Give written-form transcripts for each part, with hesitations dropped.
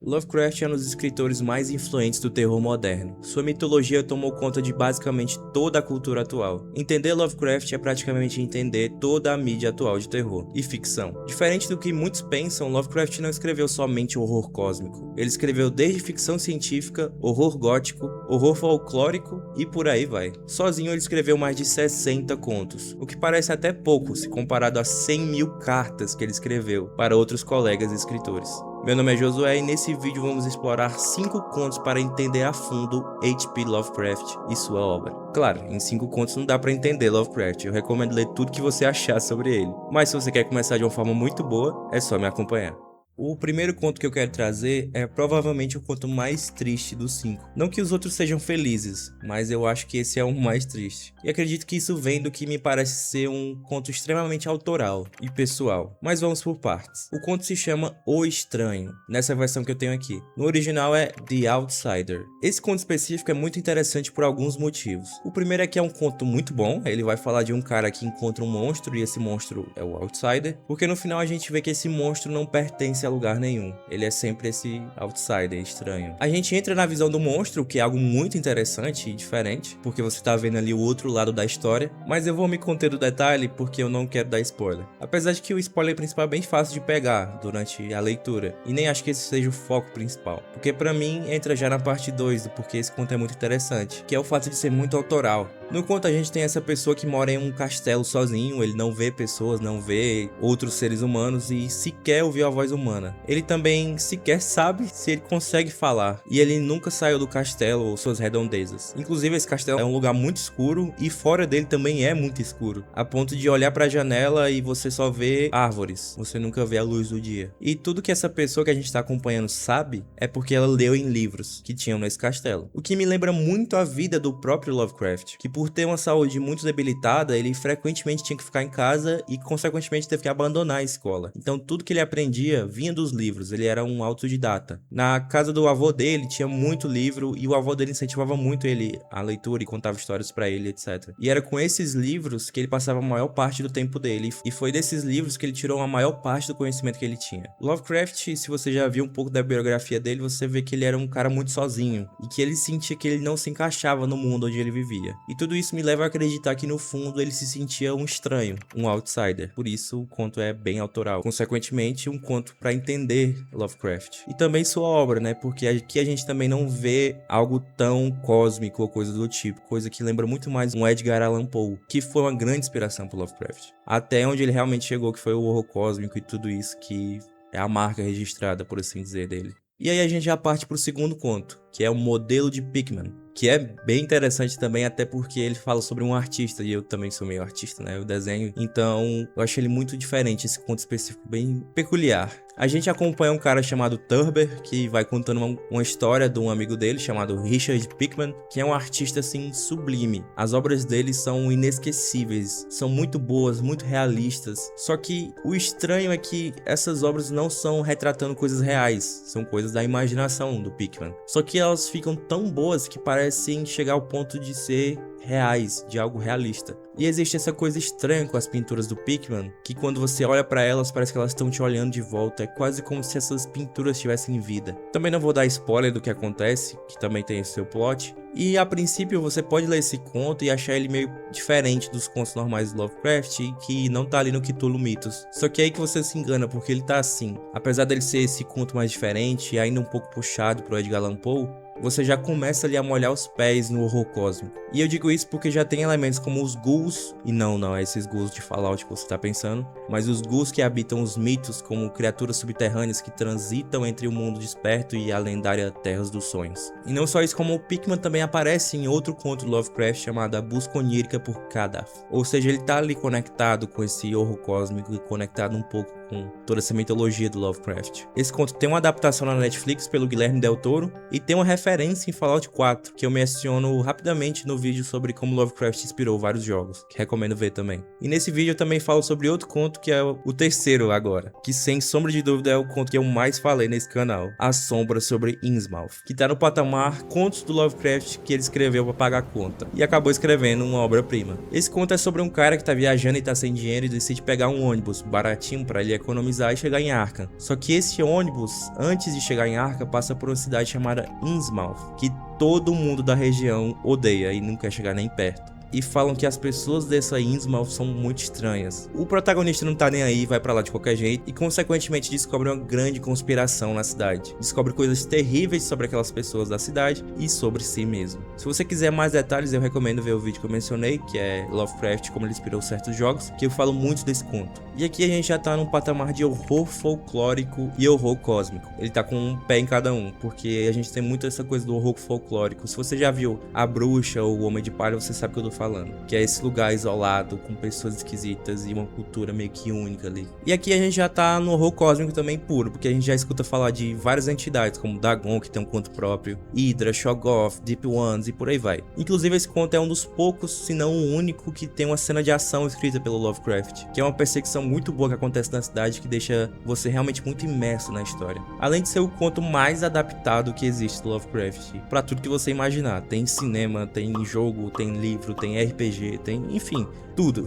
Lovecraft é um dos escritores mais influentes do terror moderno. Sua mitologia tomou conta de basicamente toda a cultura atual. Entender Lovecraft é praticamente entender toda a mídia atual de terror e ficção. Diferente do que muitos pensam, Lovecraft não escreveu somente horror cósmico. Ele escreveu desde ficção científica, horror gótico, horror folclórico e por aí vai. Sozinho ele escreveu mais de 60 contos, o que parece até pouco se comparado a 100 mil cartas que ele escreveu para outros colegas escritores. Meu nome é Josué e nesse vídeo vamos explorar 5 contos para entender a fundo H.P. Lovecraft e sua obra. Claro, em 5 contos não dá para entender Lovecraft, eu recomendo ler tudo que você achar sobre ele. Mas se você quer começar de uma forma muito boa, é só me acompanhar. O primeiro conto que eu quero trazer é provavelmente o conto mais triste dos 5. Não que os outros sejam felizes, mas eu acho que esse é o mais triste. E acredito que isso vem do que me parece ser um conto extremamente autoral e pessoal. Mas vamos por partes. O conto se chama O Estranho, nessa versão que eu tenho aqui. No original é The Outsider. Esse conto específico é muito interessante por alguns motivos. O primeiro é que é um conto muito bom. Ele vai falar de um cara que encontra um monstro e esse monstro é o Outsider. Porque no final a gente vê que esse monstro não pertence a lugar nenhum. Ele é sempre esse outsider estranho. A gente entra na visão do monstro, que é algo muito interessante e diferente, porque você tá vendo ali o outro lado da história, mas eu vou me conter do detalhe porque eu não quero dar spoiler. Apesar de que o spoiler principal é bem fácil de pegar durante a leitura, e nem acho que esse seja o foco principal, porque pra mim entra já na parte 2 do porquê esse conto é muito interessante, que é o fato de ser muito autoral. No conto a gente tem essa pessoa que mora em um castelo sozinho, ele não vê pessoas, não vê outros seres humanos e sequer ouviu a voz humana. Ele também sequer sabe se ele consegue falar, e ele nunca saiu do castelo ou suas redondezas. Inclusive esse castelo é um lugar muito escuro e fora dele também é muito escuro, a ponto de olhar para a janela e você só vê árvores, você nunca vê a luz do dia. E tudo que essa pessoa que a gente está acompanhando sabe é porque ela leu em livros que tinham nesse castelo. O que me lembra muito a vida do próprio Lovecraft, que por ter uma saúde muito debilitada, ele frequentemente tinha que ficar em casa e consequentemente teve que abandonar a escola. Então tudo que ele aprendia vinha dos livros, ele era um autodidata. Na casa do avô dele tinha muito livro e o avô dele incentivava muito ele à leitura e contava histórias pra ele, etc. E era com esses livros que ele passava a maior parte do tempo dele, e foi desses livros que ele tirou a maior parte do conhecimento que ele tinha. Lovecraft, se você já viu um pouco da biografia dele, você vê que ele era um cara muito sozinho e que ele sentia que ele não se encaixava no mundo onde ele vivia. E tudo isso me leva a acreditar que no fundo ele se sentia um estranho, um outsider. Por isso o conto é bem autoral. Consequentemente, um conto para entender Lovecraft. E também sua obra, né? Porque aqui a gente também não vê algo tão cósmico ou coisa do tipo. Coisa que lembra muito mais um Edgar Allan Poe, que foi uma grande inspiração para Lovecraft. Até onde ele realmente chegou, que foi o horror cósmico e tudo isso, que é a marca registrada, por assim dizer, dele. E aí a gente já parte pro segundo conto, que é o Modelo de Pickman, que é bem interessante também, até porque ele fala sobre um artista, e eu também sou meio artista, né, eu desenho, então eu achei ele muito diferente, esse conto específico bem peculiar. A gente acompanha um cara chamado Thurber, que vai contando uma história de um amigo dele, chamado Richard Pickman, que é um artista, assim, sublime. As obras dele são inesquecíveis, são muito boas, muito realistas, só que o estranho é que essas obras não são retratando coisas reais, são coisas da imaginação do Pickman. Só que elas ficam tão boas que parecem chegar ao ponto de ser reais, de algo realista. E existe essa coisa estranha com as pinturas do Pickman, que quando você olha para elas, parece que elas estão te olhando de volta, é quase como se essas pinturas tivessem vida. Também não vou dar spoiler do que acontece, que também tem o seu plot, e a princípio você pode ler esse conto e achar ele meio diferente dos contos normais do Lovecraft, que não tá ali no Cthulhu Mythos. Só que é aí que você se engana, porque ele tá assim. Apesar dele ser esse conto mais diferente e ainda um pouco puxado pro Edgar Allan Poe, você já começa ali a molhar os pés no horror cósmico. E eu digo isso porque já tem elementos como os ghouls, e não é esses ghouls de Fallout que você tá pensando, mas os ghouls que habitam os mitos como criaturas subterrâneas que transitam entre o mundo desperto e a lendária Terras dos Sonhos. E não só isso, como o Pickman também aparece em outro conto do Lovecraft chamado A Busca Onírica por Kadaf. Ou seja, ele tá ali conectado com esse horror cósmico e conectado um pouco com toda essa mitologia do Lovecraft. Esse conto tem uma adaptação na Netflix pelo Guilherme Del Toro e tem uma referência em Fallout 4, que eu menciono rapidamente no vídeo sobre como Lovecraft inspirou vários jogos, que recomendo ver também. E nesse vídeo eu também falo sobre outro conto que é o terceiro agora, que sem sombra de dúvida é o conto que eu mais falei nesse canal, A Sombra sobre Innsmouth, que tá no patamar contos do Lovecraft que ele escreveu para pagar a conta, e acabou escrevendo uma obra-prima. Esse conto é sobre um cara que tá viajando e tá sem dinheiro e decide pegar um ônibus baratinho para ele ele economizar e chegar em Arkham. Só que esse ônibus, antes de chegar em Arkham, passa por uma cidade chamada Innsmouth, que todo mundo da região odeia e não quer chegar nem perto. E falam que as pessoas dessa Innsmouth são muito estranhas. O protagonista não tá nem aí, vai pra lá de qualquer jeito e consequentemente descobre uma grande conspiração na cidade. Descobre coisas terríveis sobre aquelas pessoas da cidade e sobre si mesmo. Se você quiser mais detalhes, eu recomendo ver o vídeo que eu mencionei, que é Lovecraft, como ele inspirou certos jogos, que eu falo muito desse conto. E aqui a gente já tá num patamar de horror folclórico e horror cósmico. Ele tá com um pé em cada um, porque a gente tem muito essa coisa do horror folclórico. Se você já viu A Bruxa ou O Homem de Palha, você sabe o que eu tô falando. Que é esse lugar isolado, com pessoas esquisitas e uma cultura meio que única ali. E aqui a gente já tá no horror cósmico também puro, porque a gente já escuta falar de várias entidades, como Dagon, que tem um conto próprio, Hydra, Shoggoth, Deep Ones e por aí vai. Inclusive esse conto é um dos poucos, se não o único, que tem uma cena de ação escrita pelo Lovecraft, que é uma perseguição muito boa que acontece na cidade, que deixa você realmente muito imerso na história. Além de ser o conto mais adaptado que existe do Lovecraft, pra tudo que você imaginar. Tem cinema, tem jogo, tem livro, tem RPG, tem, enfim, tudo.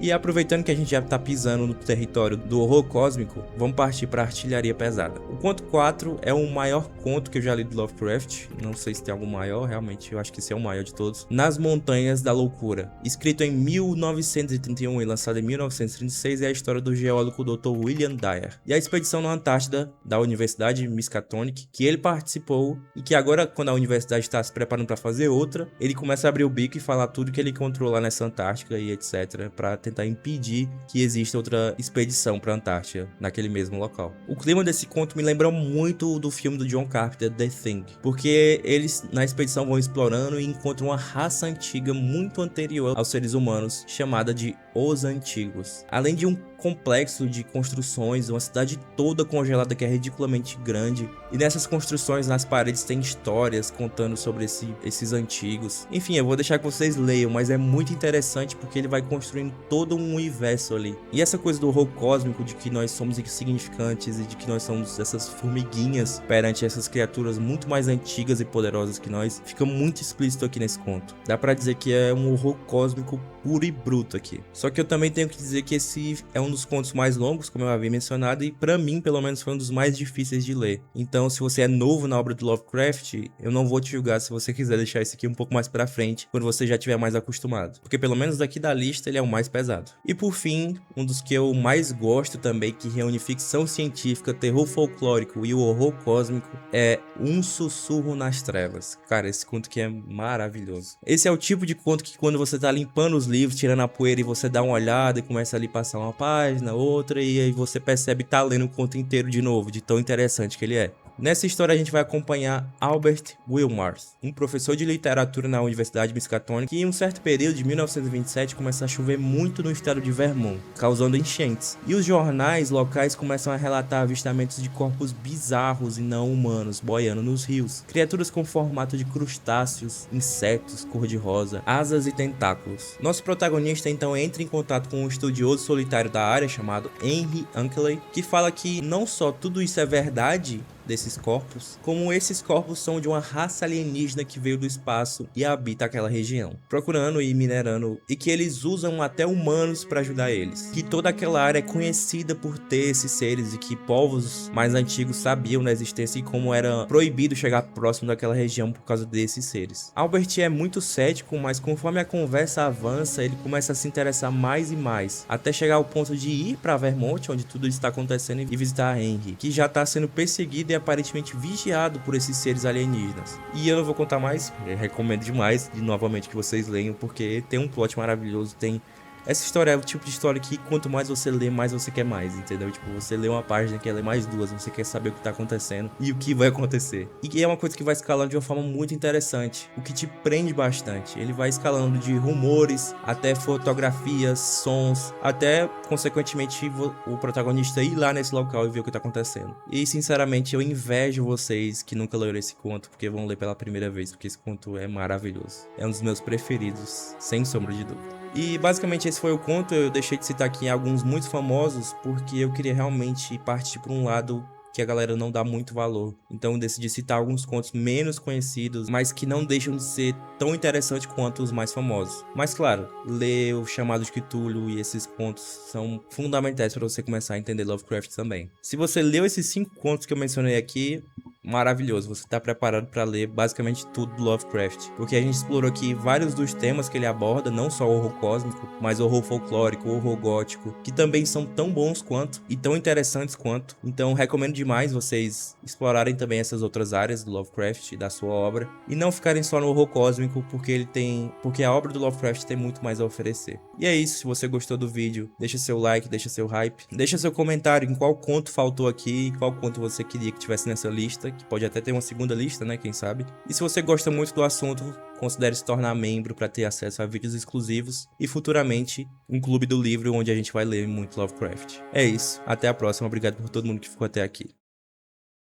E aproveitando que a gente já tá pisando no território do horror cósmico, vamos partir para artilharia pesada. O conto 4 é o maior conto que eu já li do Lovecraft, não sei se tem algum maior, realmente eu acho que esse é o maior de todos. Nas Montanhas da Loucura. Escrito em 1931 e lançado em 1936, é a história do geólogo Dr. William Dyer e a expedição na Antártida da Universidade Miskatonic, que ele participou e que agora, quando a universidade está se preparando para fazer outra, ele começa a abrir o bico e falar tudo que ele encontrou lá nessa Antártica e etc, para tentar impedir que exista outra expedição para a Antártida naquele mesmo local. O clima desse conto me lembra muito do filme do John Carpenter, The Thing, porque eles na expedição vão explorando e encontram uma raça antiga muito anterior aos seres humanos, chamada de Os Antigos. Além de um complexo de construções, uma cidade toda congelada que é ridiculamente grande, e nessas construções nas paredes tem histórias contando sobre esses antigos. Enfim, eu vou deixar que vocês leiam, mas é muito interessante porque ele vai construindo todo um universo ali. E essa coisa do horror cósmico, de que nós somos insignificantes e de que nós somos essas formiguinhas perante essas criaturas muito mais antigas e poderosas que nós, fica muito explícito aqui nesse conto. Dá pra dizer que é um horror cósmico puro e bruto aqui. Só que eu também tenho que dizer que esse é um dos contos mais longos, como eu havia mencionado, e pra mim, pelo menos, foi um dos mais difíceis de ler. Então, se você é novo na obra do Lovecraft, eu não vou te julgar se você quiser deixar esse aqui um pouco mais pra frente, quando você já estiver mais acostumado. Porque pelo menos daqui da lista, ele é o mais pesado. E por fim, um dos que eu mais gosto também, que reúne ficção científica, terror folclórico e o horror cósmico, é Um Sussurro nas Trevas. Cara, esse conto aqui é maravilhoso. Esse é o tipo de conto que quando você tá limpando os livros, tirando a poeira e você dá uma olhada e começa ali a passar uma página, outra, e aí você percebe que tá lendo o conto inteiro de novo, de tão interessante que ele é. Nessa história a gente vai acompanhar Albert Wilmars, um professor de literatura na Universidade Miskatonic, que em um certo período de 1927 começa a chover muito no estado de Vermont, causando enchentes. E os jornais locais começam a relatar avistamentos de corpos bizarros e não humanos boiando nos rios. Criaturas com formato de crustáceos, insetos, cor-de-rosa, asas e tentáculos. Nosso protagonista então entra em contato com um estudioso solitário da área chamado Henry Ankley, que fala que não só tudo isso é verdade desses corpos, como esses corpos são de uma raça alienígena que veio do espaço e habita aquela região, procurando e minerando, e que eles usam até humanos para ajudar eles. Que toda aquela área é conhecida por ter esses seres e que povos mais antigos sabiam da existência e como era proibido chegar próximo daquela região por causa desses seres. Albert é muito cético, mas conforme a conversa avança, ele começa a se interessar mais e mais, até chegar ao ponto de ir para Vermont, onde tudo isso está acontecendo, e visitar Henry, que já está sendo perseguido e aparentemente vigiado por esses seres alienígenas. E eu não vou contar mais, eu recomendo demais novamente que vocês leiam, porque tem um plot maravilhoso, tem... Essa história é o tipo de história que quanto mais você lê, mais você quer mais, entendeu? Tipo, você lê uma página, quer ler mais duas, você quer saber o que tá acontecendo e o que vai acontecer. E é uma coisa que vai escalando de uma forma muito interessante, o que te prende bastante. Ele vai escalando de rumores, até fotografias, sons, até, consequentemente, o protagonista ir lá nesse local e ver o que tá acontecendo. E, sinceramente, eu invejo vocês que nunca leram esse conto, porque vão ler pela primeira vez, porque esse conto é maravilhoso. É um dos meus preferidos, sem sombra de dúvida. E basicamente esse foi o conto. Eu deixei de citar aqui alguns muito famosos porque eu queria realmente partir para um lado que a galera não dá muito valor. Então eu decidi citar alguns contos menos conhecidos, mas que não deixam de ser tão interessantes quanto os mais famosos. Mas claro, ler o Chamado de Cthulhu e esses contos são fundamentais para você começar a entender Lovecraft também. Se você leu esses 5 contos que eu mencionei aqui, maravilhoso, você está preparado para ler basicamente tudo do Lovecraft, porque a gente explorou aqui vários dos temas que ele aborda, não só o horror cósmico, mas o horror folclórico, o horror gótico, que também são tão bons quanto e tão interessantes quanto. Então recomendo demais vocês explorarem também essas outras áreas do Lovecraft e da sua obra, e não ficarem só no horror cósmico, porque a obra do Lovecraft tem muito mais a oferecer. E é isso, se você gostou do vídeo, deixa seu like, deixa seu hype, deixa seu comentário em qual conto faltou aqui, qual conto você queria que tivesse nessa lista, que pode até ter uma segunda lista, né, quem sabe. E se você gosta muito do assunto, considere se tornar membro para ter acesso a vídeos exclusivos e futuramente um clube do livro onde a gente vai ler muito Lovecraft. É isso, até a próxima, obrigado por todo mundo que ficou até aqui.